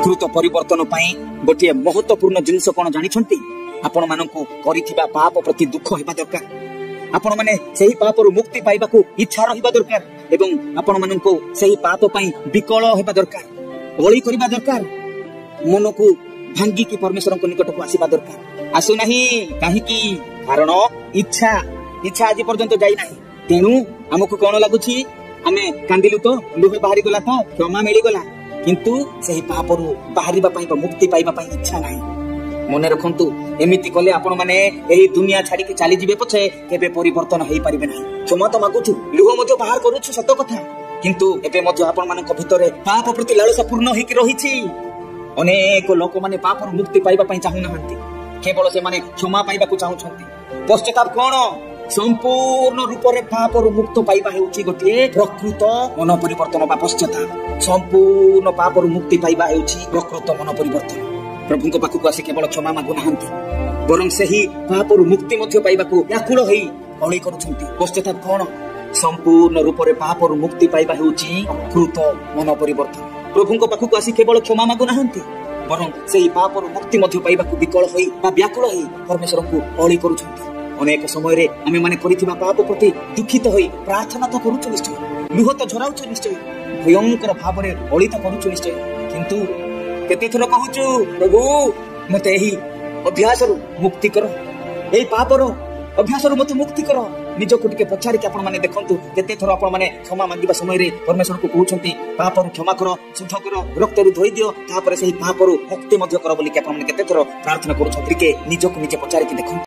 द्रुत परिवर्तन गोटे महत्वपूर्ण जिनस कौन जानी आपण मानू करिथिबा पाप प्रति दुख हेबा दरकार। आपण माने सही पाप रु मुक्ति पाइबा को इच्छा रहिबा दरकार एवं आपण मानू सही पाप पई विकल हेबा दरकार, ओळी करिबा दरकार, मन को भांगी की परमेश्वर को निकट को आसीबा दरकार। आसु नाही काहेकि कारण इच्छा इच्छा आज पर्यंत जाई नाही। तेनु हमकु कोन लागुछि आमे कांदिलु तो लुह बाहरी गला तो क्षमा मिली गला, किंतु सही पाप रु बाहरीबा पई मुक्ति पाइबा पई इच्छा नाही। मने रखंतु एमिति कले आपण माने एही दुनिया छाडी के चली जिवे पछे केबे परिवर्तन हेई परिबे नाही। क्षमा तो मागुछु, लुह मध्य बाहर करूछु सत कथा, किंतु एबे मध्य आपण मानक भितरे पाप प्रति लालसा पूर्ण हेकि रहिछि। अनेक लोक माने पाप रु मुक्ति पाइबा पई चाहू नाहंती, केवल से माने क्षमा पाइबा को चाहउछंती। पश्चाताप कोन संपूर्ण रूप रे पाप रु मुक्त पाइबा हेउछि गोटे प्रकृत मन परिवर्तन बा पश्चाताप। संपूर्ण पाप रु मुक्ति पाइबा हेउछि प्रकृत मन परिवर्तन। प्रभु पाखक आसी केवल क्षमा मागु नाहंती, बरं सही पाप रु मुक्ति मध्य पाइबा को व्याकुल हेई अळी करूछंती। पश्चाताप कोन संपूर्ण रूप रे पाप रु मुक्ति पाइबा हेउछि प्रकृत मन परिवर्तन। प्रभु पाखक आसी केवल क्षमा मागु नाहंती, बरं सही पाप रु मुक्ति मध्य पाइबा को विकल होई बा व्याकुल होई परमेश्वर को अळी करूछंती। अनेक समय रे आमे माने करिथिबा पाप प्रति दुखित होई प्रार्थना तो करूछु निश्चय, लुह तो झराउछु निश्चय, भयंकर भाव रे अळी तो करूछु निश्चय, किंतु केते थर कहूछु प्रभु मते एही अभ्यास रु मुक्ति करो, एही पाप रो अभ्यास रु मते मुक्ति करो। निज को टिके पछारी के आपण माने देखंतु केते थर आपण माने क्षमा मांगिबा समय रे परमेश्वर को कहउछंती पाप रु क्षमा करो, शुद्ध करो, रक्त रु धोई दियो, तापर सेही पाप रु मुक्ति मध्य करो बोली के आपण माने केते थर प्रार्थना करूछंती के निज को निजे पछारी के देखंतु।